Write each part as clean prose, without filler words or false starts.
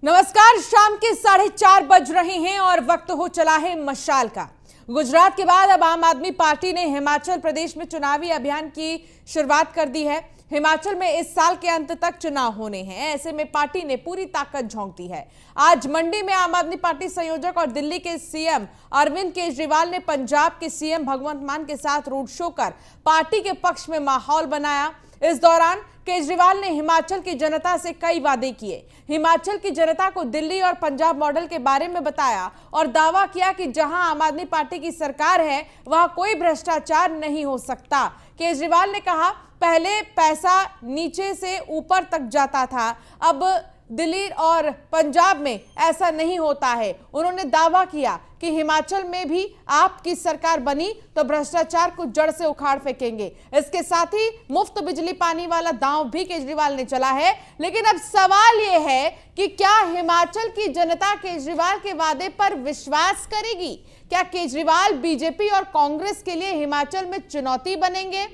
नमस्कार, शाम के 4:30 बज रहे हैं और वक्त हो चला है मशाल का। गुजरात के बाद अब आम आदमी पार्टी ने हिमाचल प्रदेश में चुनावी अभियान की शुरुआत कर दी है। हिमाचल में इस साल के अंत तक चुनाव होने हैं, ऐसे में पार्टी ने पूरी ताकत झोंक दी है। आज मंडी में आम आदमी पार्टी संयोजक और दिल्ली के सीएम अरविंद केजरीवाल ने पंजाब के सीएम भगवंत मान के साथ रोड शो कर पार्टी के पक्ष में माहौल बनाया। इस दौरान केजरीवाल ने हिमाचल की जनता से कई वादे किए। हिमाचल की जनता को दिल्ली और पंजाब मॉडल के बारे में बताया और दावा किया कि जहां आम आदमी पार्टी की सरकार है वहां कोई भ्रष्टाचार नहीं हो सकता। केजरीवाल ने कहा, पहले पैसा नीचे से ऊपर तक जाता था, अब दिल्ली और पंजाब में ऐसा नहीं होता है। उन्होंने दावा किया कि हिमाचल में भी आपकी सरकार बनी तो भ्रष्टाचार को जड़ से उखाड़ फेंकेंगे। इसके साथ ही मुफ्त बिजली पानी वाला दांव भी केजरीवाल ने चला है। लेकिन अब सवाल यह है कि क्या हिमाचल की जनता केजरीवाल के वादे पर विश्वास करेगी? क्या केजरीवाल बीजेपी और कांग्रेस के लिए हिमाचल में चुनौती बनेंगे?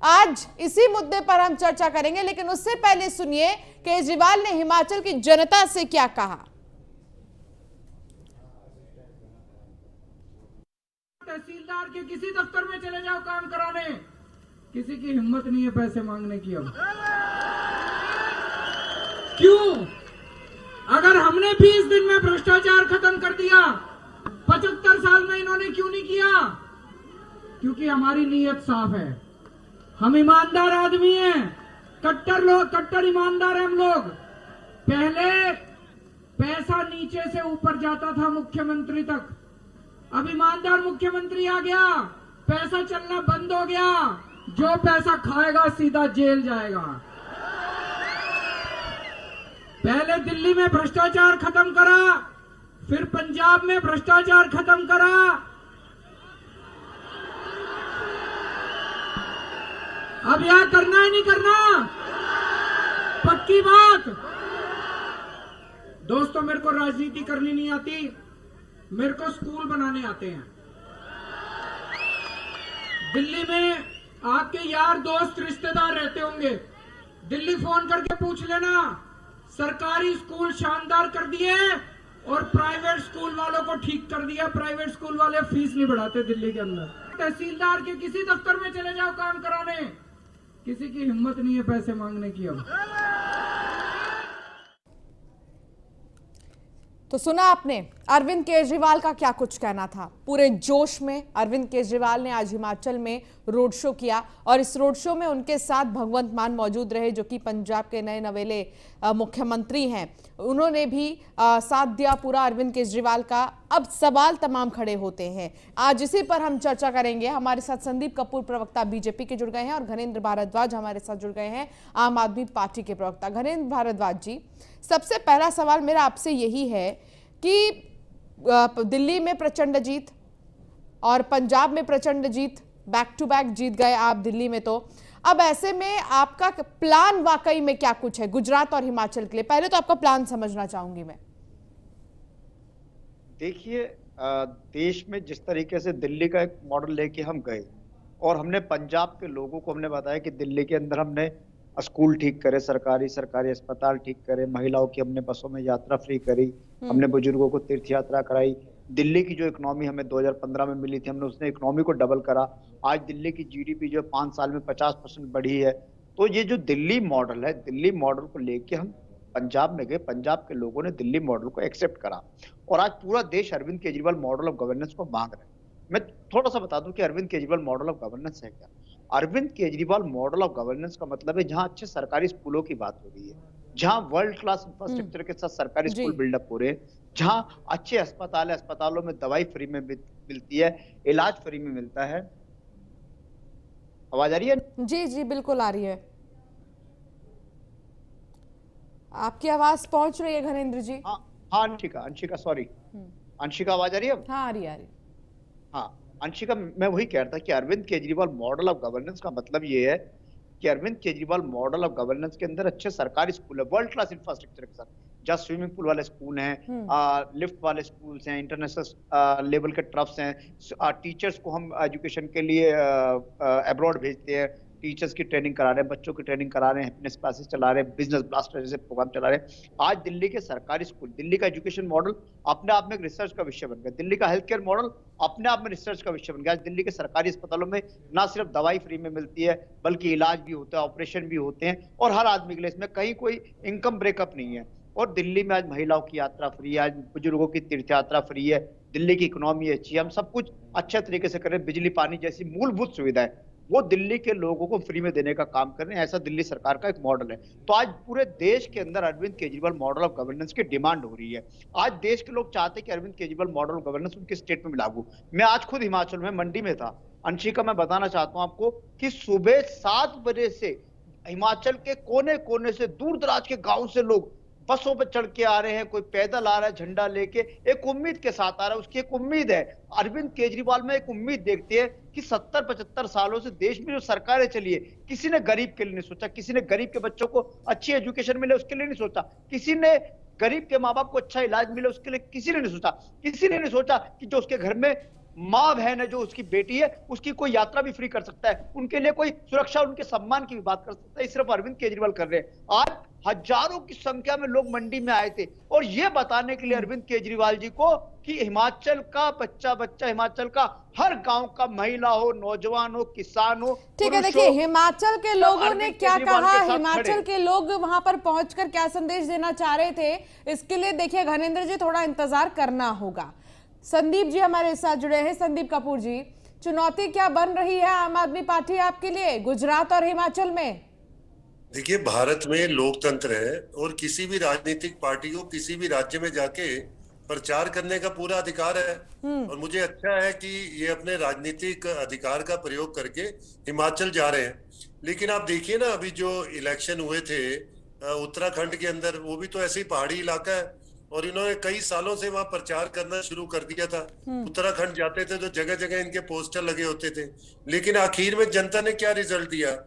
आज इसी मुद्दे पर हम चर्चा करेंगे, लेकिन उससे पहले सुनिए केजरीवाल ने हिमाचल की जनता से क्या कहा। तहसीलदार के किसी दफ्तर में चले जाओ काम कराने, किसी की हिम्मत नहीं है पैसे मांगने की। अब क्यों? अगर हमने 20 दिन में भ्रष्टाचार खत्म कर दिया, 75 साल में इन्होंने क्यों नहीं किया? क्योंकि हमारी नीयत साफ है, हम ईमानदार आदमी हैं, कट्टर लोग, कट्टर ईमानदार हैं हम लोग। पहले पैसा नीचे से ऊपर जाता था मुख्यमंत्री तक, अब ईमानदार मुख्यमंत्री आ गया, पैसा चलना बंद हो गया। जो पैसा खाएगा सीधा जेल जाएगा। पहले दिल्ली में भ्रष्टाचार खत्म करा, फिर पंजाब में भ्रष्टाचार खत्म करा, अब यह करना ही नहीं करना, पक्की बात। दोस्तों, मेरे को राजनीति करनी नहीं आती, मेरे को स्कूल बनाने आते हैं। दिल्ली में आपके यार दोस्त रिश्तेदार रहते होंगे, दिल्ली फोन करके पूछ लेना, सरकारी स्कूल शानदार कर दिए और प्राइवेट स्कूल वालों को ठीक कर दिया। प्राइवेट स्कूल वाले फीस नहीं बढ़ाते दिल्ली के अंदर। तहसीलदार के किसी दफ्तर में चले जाओ काम कराने, किसी की हिम्मत नहीं है पैसे मांगने की। अब तो सुना आपने अरविंद केजरीवाल का क्या कुछ कहना था। पूरे जोश में अरविंद केजरीवाल ने आज हिमाचल में रोड शो किया और इस रोड शो में उनके साथ भगवंत मान मौजूद रहे, जो कि पंजाब के नए नवेले मुख्यमंत्री हैं। उन्होंने भी साथ दिया पूरा अरविंद केजरीवाल का। अब सवाल तमाम खड़े होते हैं, आज इसी पर हम चर्चा करेंगे। हमारे साथ संदीप कपूर, प्रवक्ता बीजेपी के, जुड़ गए हैं और घनेंद्र भारद्वाज हमारे साथ जुड़ गए हैं, आम आदमी पार्टी के प्रवक्ता। घनेंद्र भारद्वाज जी, सबसे पहला सवाल मेरा आपसे यही है कि दिल्ली में प्रचंड जीत और पंजाब में प्रचंड जीत, बैक टू बैक जीत गए आप दिल्ली में, तो अब ऐसे में आपका प्लान वाकई में क्या कुछ है गुजरात और हिमाचल के लिए? पहले तो आपका प्लान समझना चाहूंगी मैं। देखिए, देश में जिस तरीके से दिल्ली का एक मॉडल लेके हम गए और हमने पंजाब के लोगों को हमने बताया कि दिल्ली के अंदर हमने स्कूल ठीक करे, सरकारी अस्पताल ठीक करे, महिलाओं की हमने बसों में यात्रा फ्री करी, हमने बुजुर्गों को तीर्थ यात्रा कराई। दिल्ली की जो इकोनॉमी हमें 2015 में मिली थी, हमने उसने इकोनॉमी को डबल करा। आज दिल्ली की जीडीपी जो 5 साल में 50% बढ़ी है। तो ये जो दिल्ली मॉडल है, दिल्ली मॉडल को लेके हम पंजाब में गए, पंजाब के लोगों ने दिल्ली मॉडल को एक्सेप्ट करा और आज पूरा देश Arvind Kejriwal model of governance को मांग रहा है। मैं थोड़ा सा बता दूं कि Arvind Kejriwal model of governance है क्या। Arvind Kejriwal model of governance का मतलब है जहां अच्छे सरकारी स्कूलों की बात हो रही है, जहां वर्ल्ड क्लास इंफ्रास्ट्रक्चर के साथ सरकारी स्कूल बिल्डअप हो रहे हैं, जहां अच्छे अस्पताल है, अस्पतालों में दवाई फ्री में मिलती है, इलाज फ्री में मिलता है। आवाज आ रही है? जी जी बिल्कुल आ रही है, आपकी आवाज पहुंच रही है घनेंद्र जी। हाँ, अंशिका सॉरी, अंशिका आवाज आ रही है? हाँ, आ रही है। हाँ अंशिका, मैं वही कह रहा था कि Arvind Kejriwal model of governance का मतलब ये है कि Arvind Kejriwal model of governance के अंदर अच्छे सरकारी स्कूल है, वर्ल्ड क्लास इंफ्रास्ट्रक्चर के साथ, जहाँ स्विमिंग पूल वाले स्कूल हैं, लिफ्ट वाले स्कूल्स हैं, इंटरनेशनल लेवल के ट्रफ्स हैं, टीचर्स को हम एजुकेशन के लिए अब्रॉड भेजते हैं, टीचर्स की ट्रेनिंग करा रहे हैं, बच्चों की ट्रेनिंग करा रहे हैं, हैप्पीनेस क्लासेस चला रहे हैं, बिजनेस ब्लास्टर जैसे प्रोग्राम चला रहे हैं। आज दिल्ली के सरकारी स्कूल, दिल्ली का एजुकेशन मॉडल अपने आप में एक रिसर्च का विषय बन गया। दिल्ली का हेल्थ केयर मॉडल अपने आप में रिसर्च का विषय बन गया। आज दिल्ली के सरकारी अस्पतालों में ना सिर्फ दवाई फ्री में मिलती है, बल्कि इलाज भी होता है, ऑपरेशन भी होते हैं, और हर आदमी के लिए इसमें कहीं कोई इनकम ब्रेकअप नहीं है। और दिल्ली में आज महिलाओं की यात्रा फ्री है, आज बुजुर्गों की तीर्थ यात्रा फ्री है, दिल्ली की इकोनॉमी अच्छी है, हम सब कुछ अच्छे तरीके से कर रहे हैं। बिजली पानी जैसी मूलभूत सुविधाएं वो दिल्ली के लोगों को फ्री में देने का काम कर रहे हैं। ऐसा दिल्ली सरकार का एक मॉडल है। तो आज पूरे देश के अंदर Arvind Kejriwal model of governance की डिमांड हो रही है। आज देश के लोग चाहते हैं कि Arvind Kejriwal model of governance उनके स्टेट में लागू। मैं आज खुद हिमाचल में मंडी में था। अंशिका, मैं बताना चाहता हूं आपको कि सुबह 7 बजे से हिमाचल के कोने कोने से, दूर दराज के गांव से लोग बसों पर चढ़ के आ रहे हैं, कोई पैदल आ रहा है झंडा लेके, एक उम्मीद के साथ आ रहा है। उसकी एक उम्मीद है, अरविंद केजरीवाल में एक उम्मीद देखते हैं कि 70-75 सालों से देश में जो सरकारें चली है, किसी ने गरीब के लिए नहीं सोचा, किसी ने गरीब के बच्चों को अच्छी एजुकेशन मिले उसके लिए नहीं सोचा, किसी ने गरीब के माँ बाप को अच्छा इलाज मिले उसके लिए किसी ने नहीं सोचा, किसी ने नहीं सोचा कि जो उसके घर में माँ बहन है, जो उसकी बेटी है, उसकी कोई यात्रा भी फ्री कर सकता है, उनके लिए कोई सुरक्षा, उनके सम्मान की भी बात कर सकता है। सिर्फ अरविंद केजरीवाल कर रहे हैं। आज हजारों की संख्या में लोग मंडी में आए थे और ये बताने के लिए अरविंद केजरीवाल जी को कि हिमाचल का बच्चा बच्चा, हिमाचल का हर गांव का महिला हो, नौजवान हो, किसान हो, ठीक है। देखिए हिमाचल के लोगों ने क्या कहा, हिमाचल के लोग वहां पर पहुंचकर क्या संदेश देना चाह रहे थे, इसके लिए देखिए घनेंद्र जी थोड़ा इंतजार करना होगा। संदीप जी हमारे साथ जुड़े हैं। संदीप कपूर जी, चुनौती क्या बन रही है आम आदमी पार्टी आपके लिए गुजरात और हिमाचल में? देखिए, भारत में लोकतंत्र है और किसी भी राजनीतिक पार्टी को किसी भी राज्य में जाके प्रचार करने का पूरा अधिकार है। और मुझे अच्छा है कि ये अपने राजनीतिक अधिकार का प्रयोग करके हिमाचल जा रहे हैं। लेकिन आप देखिए ना, अभी जो इलेक्शन हुए थे उत्तराखंड के अंदर, वो भी तो ऐसे ही पहाड़ी इलाका है और इन्होंने कई सालों से वहां प्रचार करना शुरू कर दिया था। उत्तराखंड जाते थे तो जगह जगह इनके पोस्टर लगे होते थे, लेकिन आखिर में जनता ने क्या रिजल्ट दिया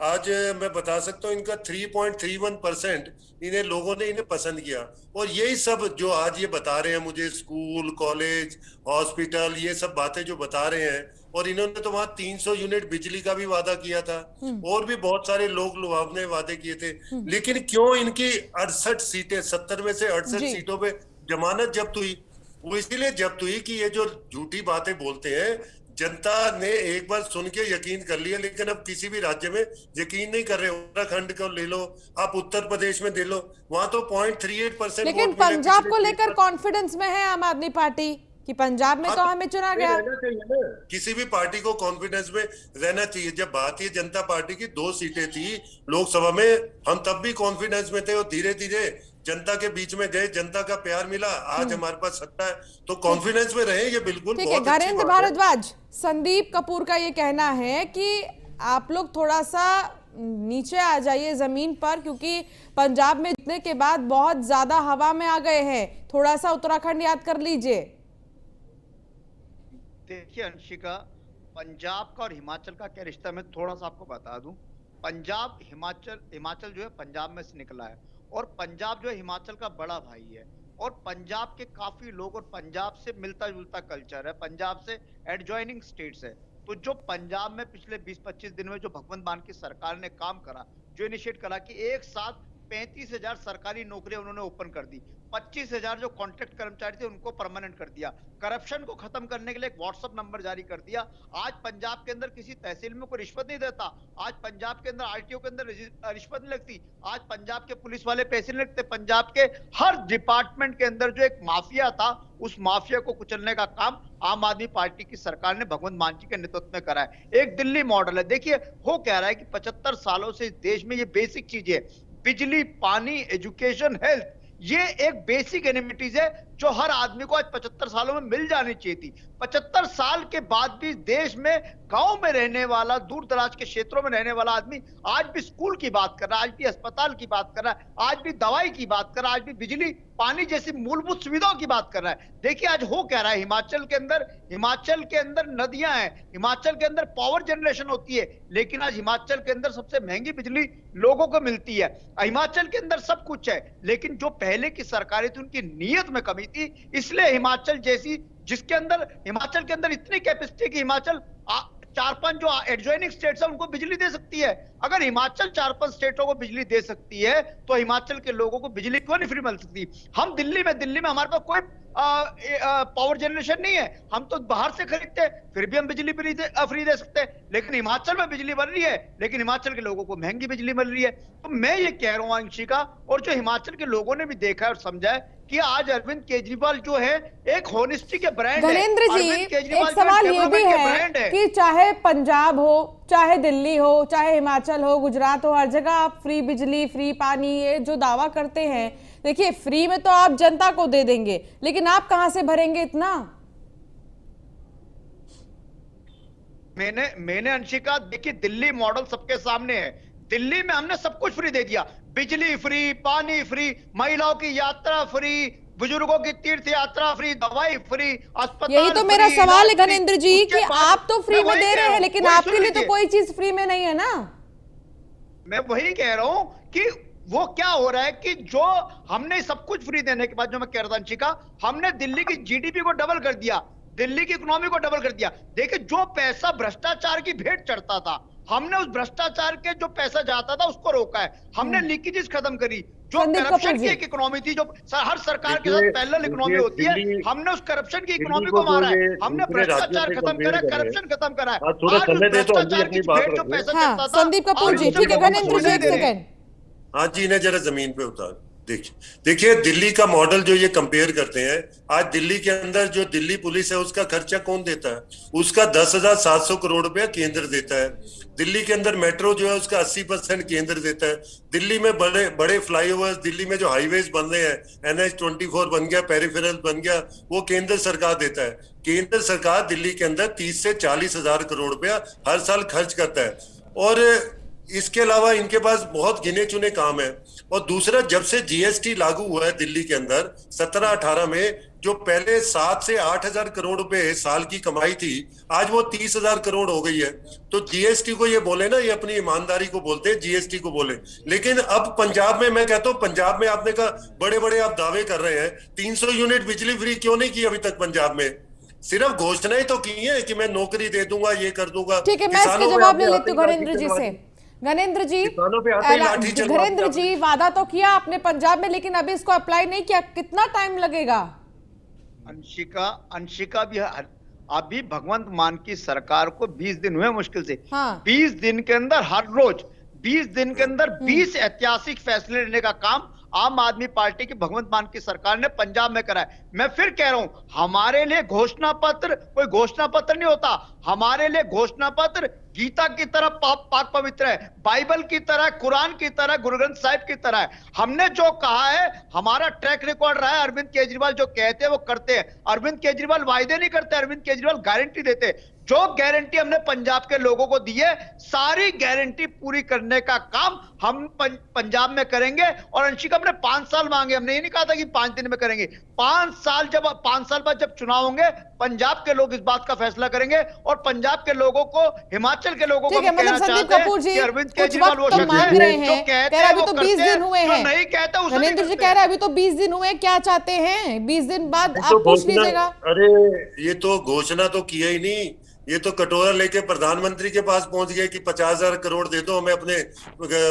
आज मैं बता सकता हूँ। इनका 3.31% इन्हें लोगों ने इन्हें पसंद किया। और यही सब जो आज ये बता रहे हैं मुझे, स्कूल, कॉलेज, हॉस्पिटल, ये सब बातें जो बता रहे हैं, और इन्होंने तो वहां 300 यूनिट बिजली का भी वादा किया था और भी बहुत सारे लोग लुभावने वादे किए थे। लेकिन क्यों इनकी 68 सीटें, 70 में से 68 सीटों पे जमानत जब्त हुई? वो इसीलिए जब्त हुई कि ये जो झूठी बातें बोलते हैं, जनता ने एक बार सुन के यकीन कर लिया, लेकिन अब किसी भी राज्य में यकीन नहीं कर रहे। उत्तराखंड को ले लो, आप उत्तर प्रदेश में ले लो, वहां तो 0.38%। लेकिन पंजाब को लेकर कॉन्फिडेंस में है आम आदमी पार्टी कि पंजाब में तो हमें चुना गया। किसी भी पार्टी को कॉन्फिडेंस में रहना चाहिए। जब भारतीय जनता पार्टी की 2 सीटें थी लोकसभा में, हम तब भी कॉन्फिडेंस में थे और धीरे धीरे जनता के बीच में गए, जनता का प्यार मिला, आज हमारे पास सत्ता है, तो कॉन्फिडेंस में रहे। ये बिल्कुल ठीक है। घरेंद्र भारद्वाज, संदीप कपूर का ये कहना है कि आप लोग थोड़ा सा नीचे आ जाइए जमीन पर, क्योंकि पंजाब में जीतने के बाद बहुत ज्यादा हवा में आ गए हैं, थोड़ा सा उत्तराखंड याद कर लीजिए। देखिए अंशिका, पंजाब का और हिमाचल का क्या रिश्ता, मैं थोड़ा सा आपको बता दूं। पंजाब हिमाचल जो है पंजाब में से निकला है और पंजाब जो है हिमाचल का बड़ा भाई है। और पंजाब के काफी लोग, और पंजाब से मिलता जुलता कल्चर है, पंजाब से एडजॉइनिंग स्टेट्स है। तो जो पंजाब में पिछले 20-25 दिन में जो भगवंत मान की सरकार ने काम करा, जो इनिशिएट करा कि एक साथ 35,000 सरकारी नौकरियां उन्होंने ओपन कर दी, 25,000 जो कॉन्ट्रैक्ट कर्मचारी थे उनको परमानेंट कर दिया, करप्शन को खत्म करने के लिए एक व्हाट्सएप नंबर जारी कर दिया। आज पंजाब के अंदर किसी तहसील में कोई रिश्वत नहीं देता, आज पंजाब के अंदर आरटीओ के अंदर रिश्वत नहीं लगती, आज पंजाब के पुलिस वाले पैसे नहीं लगते। पंजाब के हर डिपार्टमेंट के अंदर जो एक माफिया था, उस माफिया को कुचलने का काम आम आदमी पार्टी की सरकार ने भगवंत मान जी के नेतृत्व में करा है। एक दिल्ली मॉडल है। देखिए हो कह रहा है कि 75 सालों से इस देश में ये बेसिक चीजें है, बिजली, पानी, एजुकेशन, हेल्थ, ये एक बेसिक एनिमिटीज है जो हर आदमी को आज 75 सालों में मिल जानी चाहिए थी। 75 साल के बाद भी देश में गांव में रहने वाला, दूर दराज के क्षेत्रों में रहने वाला आदमी आज भी स्कूल की बात कर रहा है, आज भी अस्पताल की बात कर रहा है, आज भी दवाई की बात कर रहा है, आज भी बिजली, पानी जैसी मूलभूत सुविधाओं की बात कर रहा है। देखिए आज हो क्या रहा है, हिमाचल के अंदर नदियां हैं, हिमाचल के अंदर पावर जनरेशन होती है, लेकिन आज हिमाचल के अंदर सबसे महंगी बिजली लोगों को मिलती है। हिमाचल के अंदर सब कुछ है, लेकिन जो पहले की सरकारें थी उनकी नीयत में कमी थी। इसलिए हिमाचल के अंदर इतनी कैपेसिटी कि हिमाचल 4-5 जो एडजॉइनिंग स्टेट्स है उनको बिजली दे सकती है। अगर हिमाचल 4-5 स्टेटों को बिजली दे सकती है तो हिमाचल के लोगों को बिजली क्यों नहीं फ्री मिल सकती? हम दिल्ली में हमारे पास कोई पावर जनरेशन नहीं है, हम तो बाहर से खरीदते हैं, फिर भी हम बिजली फ्री दे सकते हैं। लेकिन हिमाचल में बिजली बन रही है, लेकिन हिमाचल के लोगों को महंगी बिजली मिल रही है। तो मैं ये कह रहा हूं अंशिका, और जो हिमाचल के लोगों ने भी देखा है और समझा है कि आज अरविंद केजरीवाल जो है एक होनेस्टी के ब्रांड है। धनेंद्र जी, अरविंद केजरीवाल एक सवाल ये भी डेवलपमेंट के है कि चाहे पंजाब हो, चाहे दिल्ली हो, चाहे हिमाचल हो, गुजरात हो, हर जगह आप फ्री बिजली, फ्री पानी, ये जो दावा करते हैं, देखिए फ्री में तो आप जनता को दे देंगे, लेकिन आप कहां से भरेंगे इतना? मैंने अंशिका, देखिए दिल्ली मॉडल सबके सामने है। दिल्ली में हमने सब कुछ फ्री दे दिया, बिजली फ्री, पानी फ्री, महिलाओं की यात्रा फ्री, बुजुर्गों की तीर्थ यात्रा फ्री, दवाई फ्री, अस्पताल। यही तो मेरा सवाल है धनेंद्र जी कि आप तो फ्री में दे रहे हैं, लेकिन आपके लिए तो कोई चीज फ्री में नहीं है ना। मैं वही कह रहा हूं कि वो क्या हो रहा है कि जो हमने सब कुछ फ्री देने के बाद, जो मैं कह रहा था अंशिका, हमने दिल्ली की जीडीपी को डबल कर दिया, दिल्ली की इकोनॉमी को डबल कर दिया। देखिए जो पैसा भ्रष्टाचार की भेंट चढ़ता था, हमने उस भ्रष्टाचार के जो पैसा जाता था उसको रोका है, हमने लीकेजेस खत्म करी। जो करप्शन की एक इकोनॉमी थी, जो हर सरकार के साथ पैरेलल इकोनॉमी होती है, हमने उस करप्शन की इकोनॉमी को मारा है, हमने भ्रष्टाचार खत्म करा, करप्शन खत्म करा है। थोड़ा समय दे तो भ्रष्टाचार की भेंट जो पैसा चढ़ता था। संदीप कपूर जी, ठीक है धनेंद्र जी, एक सेकंड। हाँ जी, इन्हें जरा जमीन पे उतार। देखिए दिल्ली का मॉडल जो ये कंपेयर करते हैं, आज दिल्ली के अंदर जो दिल्ली पुलिस है उसका खर्चा कौन देता है? उसका 10,700 करोड़ रुपया केंद्र देता है। दिल्ली के अंदर मेट्रो जो है उसका 80% केंद्र देता है। दिल्ली में बड़े बड़े फ्लाईओवर्स, दिल्ली में जो हाईवेज बन रहे हैं, NH-24 बन गया, पेरिफेरल बन गया, वो केंद्र सरकार देता है। केंद्र सरकार दिल्ली के अंदर 30 से 40 हजार करोड़ रुपया हर साल खर्च करता है, और इसके अलावा इनके पास बहुत गिने चुने काम है। और दूसरा, जब से जीएसटी लागू हुआ है दिल्ली के अंदर 17-18 में, जो पहले 7 से 8 हजार करोड़ रुपए साल की कमाई थी, आज वो 30 हजार करोड़ हो गई है। तो जीएसटी को ये बोले ना, ये अपनी ईमानदारी को बोलते हैं, जीएसटी को बोले। लेकिन अब पंजाब में, मैं कहता हूँ पंजाब में आपने कहा बड़े बड़े आप दावे कर रहे हैं, 300 यूनिट बिजली फ्री क्यों नहीं की अभी तक पंजाब में? सिर्फ घोषणाएं तो की है कि मैं नौकरी दे दूंगा, ये कर दूंगा। ठीक है, मैं इसका जवाब ले लेती हूँ घरेंद्र जी से। घरेंद्र जी, वादा तो किया आपने पंजाब में, लेकिन अभी इसको अप्लाई नहीं किया, कितना टाइम लगेगा? अंशिका भी अभी भगवंत मान की सरकार को 20 दिन हुए मुश्किल से। हाँ। 20 दिन के अंदर, हर रोज 20 दिन के अंदर 20 ऐतिहासिक फैसले लेने का काम आम आदमी पार्टी की भगवंत मान की सरकार ने पंजाब में करा है। मैं फिर कह रहा हूं, हमारे लिए घोषणा पत्र कोई घोषणा पत्र नहीं होता, हमारे लिए घोषणा पत्र गीता की तरह पाक पवित्र है, बाइबल की तरह, कुरान की तरह, गुरु ग्रंथ साहिब की तरह है। हमने जो कहा है, हमारा ट्रैक रिकॉर्ड रहा है। अरविंद केजरीवाल जो कहते हैं वो करते हैं। अरविंद केजरीवाल वायदे नहीं करते, अरविंद केजरीवाल गारंटी देते। जो गारंटी हमने पंजाब के लोगों को दी है, सारी गारंटी पूरी करने का काम हम पंजाब में करेंगे। और अंशिका, हमने 5 साल मांगे, हमने ये नहीं कहा था कि 5 दिन में करेंगे। 5 साल बाद जब चुनाव होंगे, पंजाब के लोग इस बात का फैसला करेंगे, और पंजाब के लोगों को, हिमाचल के लोगों को कहना चाहते हैं कि अरविंद केजरीवाल वो शख्स है जो कहते हैं वो करते हैं, जो नहीं कहते उसे धनेंद्र जी कह रहे हैं अभी तो 20 दिन हुए, क्या चाहते हैं? 20 दिन बाद आप पूछ लीजिएगा। अरे ये तो घोषणा तो किया ही नहीं, ये तो कटोरा लेके प्रधानमंत्री के पास पहुंच गए कि 50,000 करोड़ दे दो, हमें अपने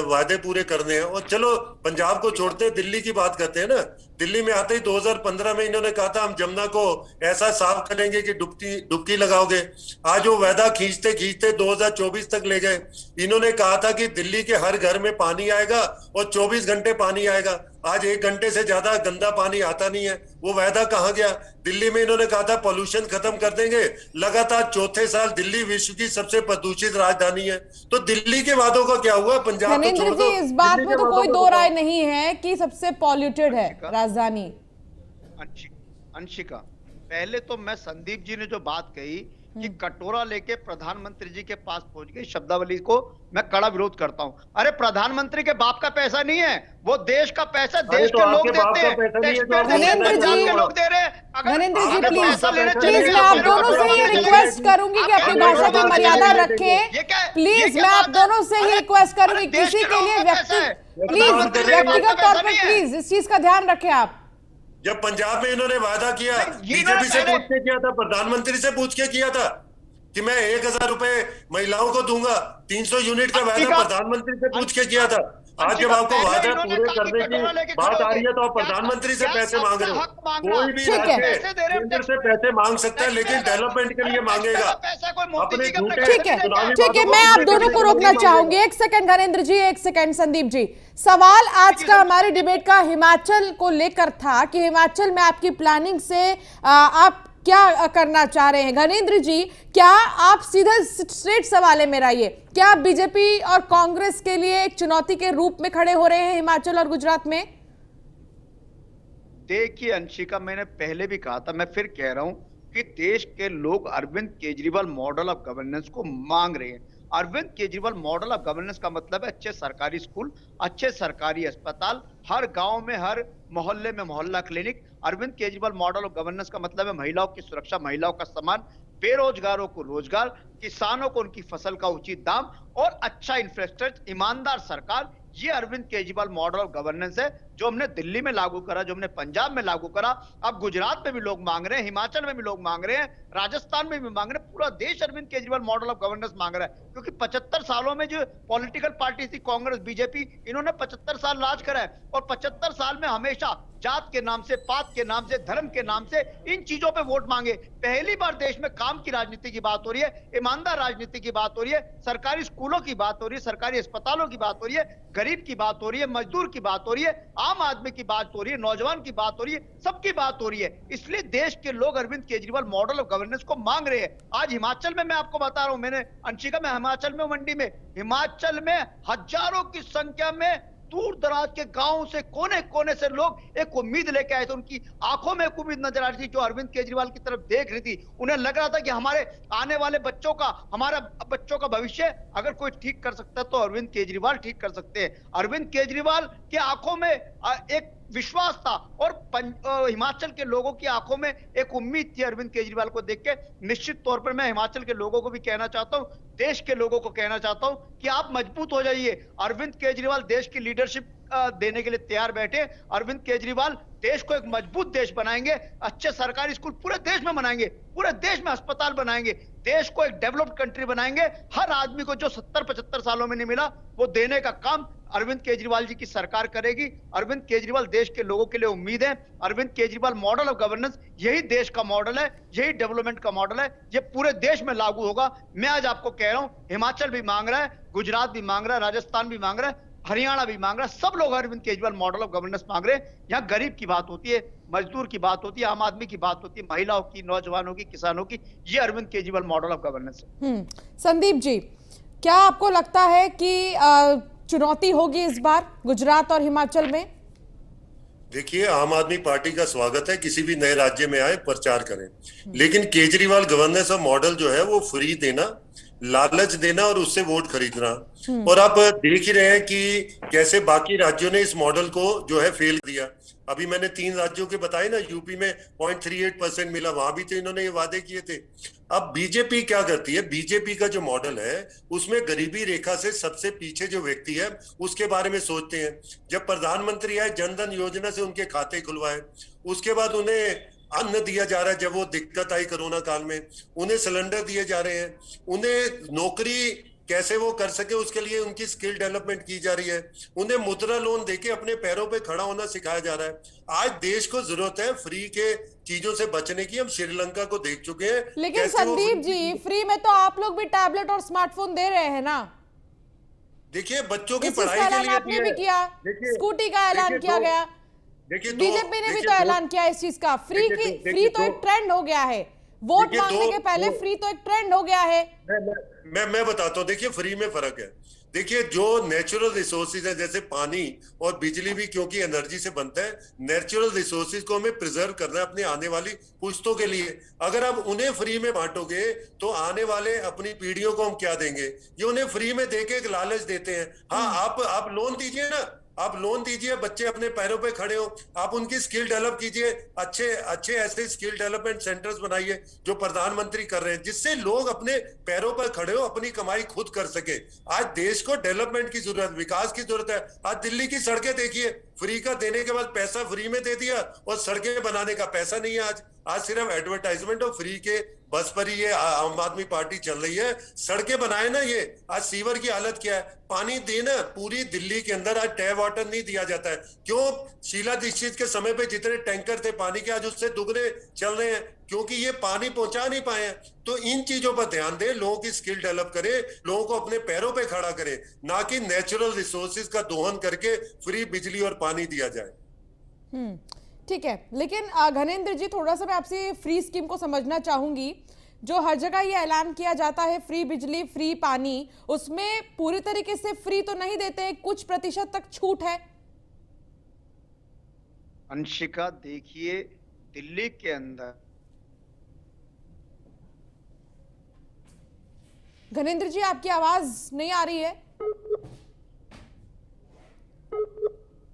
वादे पूरे करने हैं। और चलो पंजाब को छोड़ते हैं, दिल्ली की बात करते हैं ना। दिल्ली में आते ही 2015 में इन्होंने कहा था हम जमुना को ऐसा साफ करेंगे कि डुबकी लगाओगे। आज वो वादा खींचते खींचते 2024 तक ले गए। इन्होंने कहा था कि दिल्ली के हर घर में पानी आएगा और 24 घंटे पानी आएगा। आज 1 घंटे से ज्यादा गंदा पानी आता नहीं है। वो वादा कहाँ गया? दिल्ली में इन्होंने कहा था पॉल्यूशन खत्म कर देंगे, लगातार चौथे साल दिल्ली विश्व की सबसे प्रदूषित राजधानी है। तो दिल्ली के वादों का क्या हुआ? पंजाब को छोड़ दो। इस बात में तो कोई दो राय नहीं है कि सबसे पॉल्यूटेड है राजधानी। अंशिका, पहले तो मैं संदीप जी ने जो बात कही कि कटोरा लेके प्रधानमंत्री जी के पास पहुंच गई, शब्दावली को मैं कड़ा विरोध करता हूं। अरे प्रधानमंत्री के बाप का पैसा नहीं है, वो देश का पैसा देश के लोग देते हैं, पंजाब के लोग दे रहे हैं। धनेंद्र जी प्लीज मैं आप दोनों से ये रिक्वेस्ट करूंगी कि अपनी भाषा की मर्यादा रखें। प्लीज मैं आप दोनों से ये रिक्वेस्ट करूंगी, किसी के लिए व्यक्तिगत तौर पर प्लीज इस चीज का ध्यान रखें आप। जब पंजाब में इन्होंने वादा किया, बीजेपी से पूछ के किया था, प्रधानमंत्री से पूछ के किया था कि मैं 1,000 रुपए महिलाओं को दूंगा? 300 यूनिट का वादा प्रधानमंत्री से पूछ के किया था। आज जब आपको वादा पूरे करने की बात आ रही है तो आप प्रधानमंत्री से पैसे मांग रहे हो। कोई भी राज्य केंद्र से पैसे मांग सकता है, लेकिन डेवलपमेंट के लिए मांगेगा अपने झूठे। ठीक है, मैं आप दोनों को रोकना चाहूंगी। एक सेकंड घरेंद्र जी, एक सेकंड संदीप जी। सवाल आज का हमारे डिबेट का हिमाचल को लेकर था कि हिमाचल में आपकी प्लानिंग से आप क्या करना चाह रहे हैं। घनेंद्र जी, क्या आप सीधा स्ट्रेट सवाल है मेरा ये, क्या आप बीजेपी और कांग्रेस के लिए एक चुनौती के रूप में खड़े हो रहे हैं हिमाचल और गुजरात में? देखिए अंशिका, मैंने पहले भी कहा था, मैं फिर कह रहा हूं कि देश के लोग Arvind Kejriwal model of governance को मांग रहे हैं। Arvind Kejriwal model of governance का मतलब है अच्छे सरकारी स्कूल, अच्छे सरकारी अस्पताल, हर गांव में, हर मोहल्ले में मोहल्ला clinic. Arvind Kejriwal model of governance का मतलब है महिलाओं की सुरक्षा, महिलाओं का सम्मान, बेरोजगारों को रोजगार, किसानों को उनकी फसल का उचित दाम और अच्छा इंफ्रास्ट्रक्चर, ईमानदार सरकार। ये Arvind Kejriwal model of governance है जो हमने दिल्ली में लागू करा, जो हमने पंजाब में लागू करा। अब गुजरात में भी लोग मांग रहे हैं, हिमाचल में भी लोग मांग रहे हैं, राजस्थान में भी मांग रहे हैं। पूरा देश Arvind Kejriwal model of governance मांग रहा है, क्योंकि 75 सालों में जो पॉलिटिकल पार्टी थी कांग्रेस बीजेपी, इन्होंने 75 साल राज करा है और 75 साल में हमेशा जात के नाम से, पात के नाम से, धर्म के नाम से इन चीजों पे वोट मांगे। पहली बार देश में काम की राजनीति की बात हो रही है, ईमानदार राजनीति की बात हो रही है, सरकारी स्कूलों की बात हो रही है, सरकारी अस्पतालों की बात हो रही है, गरीब की बात हो रही है, मजदूर की बात हो रही है, आम आदमी की बात हो रही है, नौजवान की बात हो रही है, सबकी बात हो रही है। इसलिए देश के लोग Arvind Kejriwal model of governance को मांग रहे हैं। आज हिमाचल में मैं आपको बता रहा हूं, मैंने अंशिका में हिमाचल में मंडी में, हिमाचल में हजारों की संख्या में दूर दराज के गांव से, कोने कोने से लोग एक उम्मीद लेके आए थे। उनकी आंखों में एक उम्मीद नजर आ रही थी जो अरविंद केजरीवाल की तरफ देख रही थी। उन्हें लग रहा था कि हमारे आने वाले बच्चों का, हमारा बच्चों का भविष्य अगर कोई ठीक कर सकता है तो अरविंद केजरीवाल ठीक कर सकते हैं। अरविंद केजरीवाल की आंखों में एक विश्वास था और हिमाचल के लोगों की आंखों में एक उम्मीद थी अरविंद केजरीवाल को देख के। निश्चित तौर पर मैं हिमाचल के लोगों को भी कहना चाहता हूं, देश के लोगों को कहना चाहता हूं कि आप मजबूत हो जाइए। अरविंद केजरीवाल देश की लीडरशिप देने के लिए तैयार बैठे। अरविंद केजरीवाल देश को एक मजबूत देश बनाएंगे, अच्छे सरकारी स्कूल पूरे देश में बनाएंगे, पूरे देश में अस्पताल बनाएंगे, देश को एक डेवलप्ड कंट्री बनाएंगे। हर आदमी को जो 70-75 सालों में नहीं मिला वो देने का काम अरविंद केजरीवाल जी की सरकार करेगी। अरविंद केजरीवाल देश के लोगों के लिए उम्मीद है। Arvind Kejriwal model of governance यही देश का मॉडल है, यही डेवलपमेंट का मॉडल है, ये पूरे देश में लागू होगा। मैं आज आपको कह रहा हूं, हिमाचल भी मांग रहा है, गुजरात भी मांग रहा है, राजस्थान भी मांग रहा है, हरियाणा भी मांग रहा है, सब लोग Arvind Kejriwal model of governance मांग रहे हैं। यहाँ गरीब की बात होती है, मजदूर की बात होती है, आम आदमी की बात होती है, महिलाओं की, नौजवानों की, किसानों की। ये Arvind Kejriwal model of governance है। संदीप जी, क्या आपको लगता है कि चुनौती होगी इस बार गुजरात और हिमाचल में? देखिए, आम आदमी पार्टी का स्वागत है किसी भी नए राज्य में आए, प्रचार करें, लेकिन केजरीवाल गवर्नेंस ऑफ मॉडल जो है वो फ्री देना, लालच देना और उससे वोट खरीदना। और आप देख ही रहे हैं कि कैसे बाकी राज्यों ने इस मॉडल को जो है फेल दिया। अभी मैंने 3 राज्यों के बताए ना, यूपी में 0.38% मिला, वहां भी तो इन्होंने ये वादे किए थे। अब बीजेपी क्या करती है, बीजेपी का जो मॉडल है उसमें गरीबी रेखा से सबसे पीछे जो व्यक्ति है उसके बारे में सोचते हैं। जब प्रधानमंत्री आए, जनधन योजना से उनके खाते खुलवाए, उसके बाद उन्हें अन्न दिया जा रहा है, जब वो दिक्कत आई कोरोना काल में उन्हें सिलेंडर दिए जा रहे हैं, उन्हें नौकरी कैसे वो कर सके उसके लिए उनकी स्किल डेवलपमेंट की जा रही है, उन्हें मुद्रा लोन देके अपने पैरों पे खड़ा होना सिखाया जा रहा है। आज देश को जरूरत है फ्री के चीजों से बचने की। हम श्रीलंका को देख चुके हैं। लेकिन संदीप जी, फ्री में तो आप लोग भी टैबलेट और स्मार्टफोन दे रहे हैं ना। देखिए, बच्चों की पढ़ाई के लिए आपने भी किया, स्कूटी का ऐलान किया गया, बीजेपी ने भी तो ऐलान किया इस चीज का। फ्री तो एक ट्रेंड हो गया है, वोट मांगने के पहले फ्री तो एक ट्रेंड हो गया है। मैं बताता हूँ, देखिए फ्री में फर्क है। देखिए, जो नेचुरल रिसोर्सेज है जैसे पानी और बिजली भी क्योंकि एनर्जी से बनता है, नेचुरल रिसोर्सेज को हमें प्रिजर्व करना है अपनी आने वाली पुश्तों के लिए। अगर आप उन्हें फ्री में बांटोगे तो आने वाले अपनी पीढ़ियों को हम क्या देंगे? ये उन्हें फ्री में देके एक लालच देते हैं। हाँ, आप लोन दीजिए ना, आप लोन दीजिए, बच्चे अपने पैरों पे खड़े हो, आप उनकी स्किल डेवलप कीजिए, अच्छे ऐसे स्किल डेवलपमेंट सेंटर्स बनाइए जो प्रधानमंत्री कर रहे हैं, जिससे लोग अपने पैरों पर खड़े हो, अपनी कमाई खुद कर सके। आज देश को डेवलपमेंट की जरूरत, विकास की जरूरत है। आज दिल्ली की सड़कें देखिए, फ्री का देने के बाद पैसा फ्री में दे दिया और सड़कें बनाने का पैसा नहीं है। आज सिर्फ एडवर्टाइजमेंट और फ्री के बस पर ही ये आम आदमी पार्टी चल रही है। सड़कें बनाए ना, ये आज सीवर की हालत क्या है, पानी देना पूरी दिल्ली के अंदर आज टैप वाटर नहीं दिया जाता है। क्यों? शीला दीक्षित के समय पे जितने टैंकर थे पानी के आज उससे दुगने चल रहे हैं, क्योंकि ये पानी पहुंचा नहीं पाए हैं। तो इन चीजों पर ध्यान दें, लोगों की स्किल डेवलप करें, लोगों को अपने पैरों पे खड़ा करें, ना कि नेचुरल रिसोर्सेज का दोहन करके फ्री बिजली और पानी दिया जाए। ठीक है, लेकिन घनेंद्र जी थोड़ा सा मैं आपसे फ्री स्कीम को समझना चाहूंगी। जो हर जगह ये ऐलान किया जाता है फ्री बिजली फ्री पानी, उसमें पूरी तरीके से फ्री तो नहीं देते, कुछ प्रतिशत तक छूट है। अंशिका देखिए, दिल्ली के अंदर घनेंद्र जी आपकी आवाज नहीं आ रही है,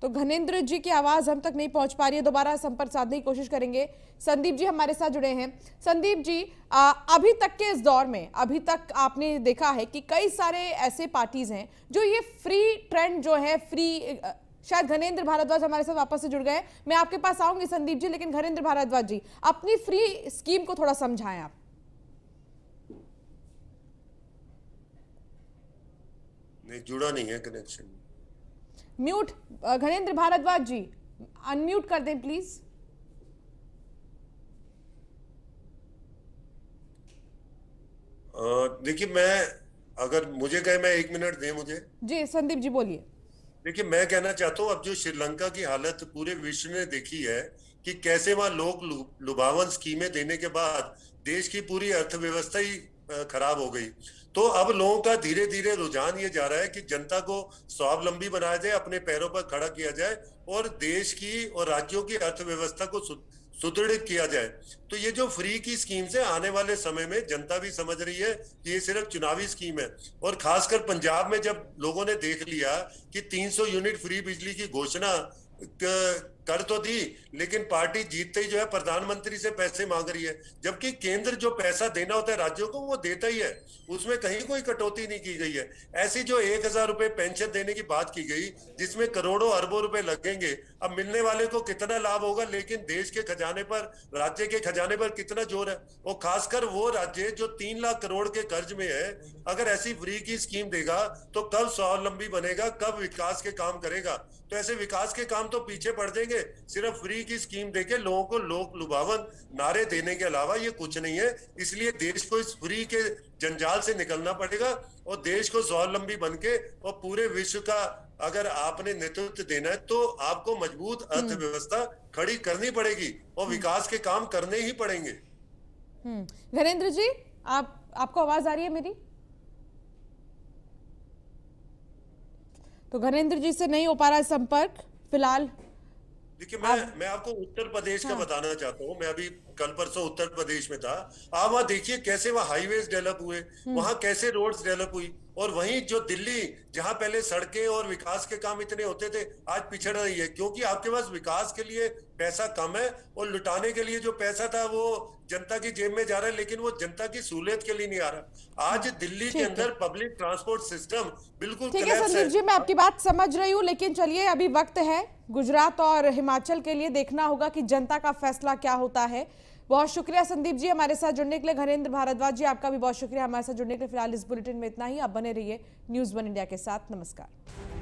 तो घनेंद्र जी की आवाज हम तक नहीं पहुंच पा रही है। दोबारा संपर्क साधने की कोशिश करेंगे। संदीप जी हमारे साथ जुड़े हैं। संदीप जी, अभी तक के इस दौर में अभी तक आपने देखा है कि कई सारे ऐसे पार्टीज हैं जो ये फ्री ट्रेंड जो है फ्री, शायद घनेंद्र भारद्वाज हमारे साथ वापस से जुड़ गए, मैं आपके पास आऊंगी संदीप जी, लेकिन घनेंद्र भारद्वाज जी अपनी फ्री स्कीम को थोड़ा समझाएं आप। नहीं, जुड़ा नहीं है कनेक्शन। म्यूट घनेंद्र भारद्वाज जी, अनम्यूट कर दें प्लीज। देखिए, मैं अगर मुझे कहे, मैं 1 मिनट दें मुझे। जी संदीप जी बोलिए। देखिए, मैं कहना चाहता हूँ, अब जो श्रीलंका की हालत पूरे विश्व ने देखी है कि कैसे वहां लोग लुभावन स्कीमें देने के बाद देश की पूरी अर्थव्यवस्था ही खराब हो गई। तो अब लोगों का धीरे धीरे रुझान ये जा रहा है कि जनता को स्वावलंबी बनाया जाए, अपने पैरों पर खड़ा किया जाए और देश की और राज्यों की अर्थव्यवस्था को सुदृढ़ किया जाए। तो ये जो फ्री की स्कीम है, आने वाले समय में जनता भी समझ रही है कि ये सिर्फ चुनावी स्कीम है। और खासकर पंजाब में जब लोगों ने देख लिया कि 300 यूनिट फ्री बिजली की घोषणा कर तो दी, लेकिन पार्टी जीतते ही जो है प्रधानमंत्री से पैसे मांग रही है, जबकि केंद्र जो पैसा देना होता है राज्यों को वो देता ही है, उसमें कहीं कोई कटौती नहीं की गई है। ऐसी जो 1000 रुपए पेंशन देने की बात की गई, जिसमें करोड़ों अरबों रुपए लगेंगे, अब मिलने वाले को कितना लाभ होगा, लेकिन देश के खजाने पर, राज्य के खजाने पर कितना जोर है। और खासकर वो राज्य जो 3 लाख करोड़ के कर्ज में है, अगर ऐसी फ्री की स्कीम देगा तो कब स्वावलंबी बनेगा, कब विकास के काम करेगा। तो ऐसे विकास के काम तो पीछे पड़ जाएंगे। सिर्फ फ्री की स्कीम देके लोगों को लोक लुभावन नारे देने के अलावा ये कुछ नहीं है। इसलिए देश को इस फ्री के जंजाल से निकलना पड़ेगा और देश को स्वावलंबी बनके और पूरे विश्व का अगर आपने नेतृत्व देना है तो आपको मजबूत अर्थव्यवस्था खड़ी करनी पड़ेगी और विकास के काम करने ही पड़ेंगे। घनेंद्र जी, आपको आवाज आ रही है मेरी? तो घनेंद्र जी से नहीं हो पा रहा है संपर्क फिलहाल। देखिए, मैं आपको उत्तर प्रदेश का बताना चाहता हूँ। मैं अभी कल परसों उत्तर प्रदेश में था। आप वहां देखिए कैसे वहां हाईवेज डेवलप हुए, वहां कैसे रोड्स डेवलप हुई। और वहीं जो दिल्ली, जहां पहले सड़कें और विकास के काम इतने होते थे, आज पिछड़ रही है, क्योंकि आपके पास विकास के लिए पैसा कम है और लुटाने के लिए जो पैसा था वो जनता की जेब में जा रहा है, लेकिन वो जनता की सहूलियत के लिए नहीं आ रहा। आज दिल्ली के अंदर पब्लिक ट्रांसपोर्ट सिस्टम बिल्कुल ठीक है संदीप जी, मैं आपकी बात समझ रही हूँ, लेकिन चलिए अभी वक्त है गुजरात और हिमाचल के लिए, देखना होगा कि जनता का फैसला क्या होता है। बहुत शुक्रिया संदीप जी हमारे साथ जुड़ने के लिए। घनेंद्र भारद्वाज जी, आपका भी बहुत शुक्रिया हमारे साथ जुड़ने के लिए। फिलहाल इस बुलेटिन में इतना ही। आप बने रहिए न्यूज़ 1 इंडिया के साथ। नमस्कार।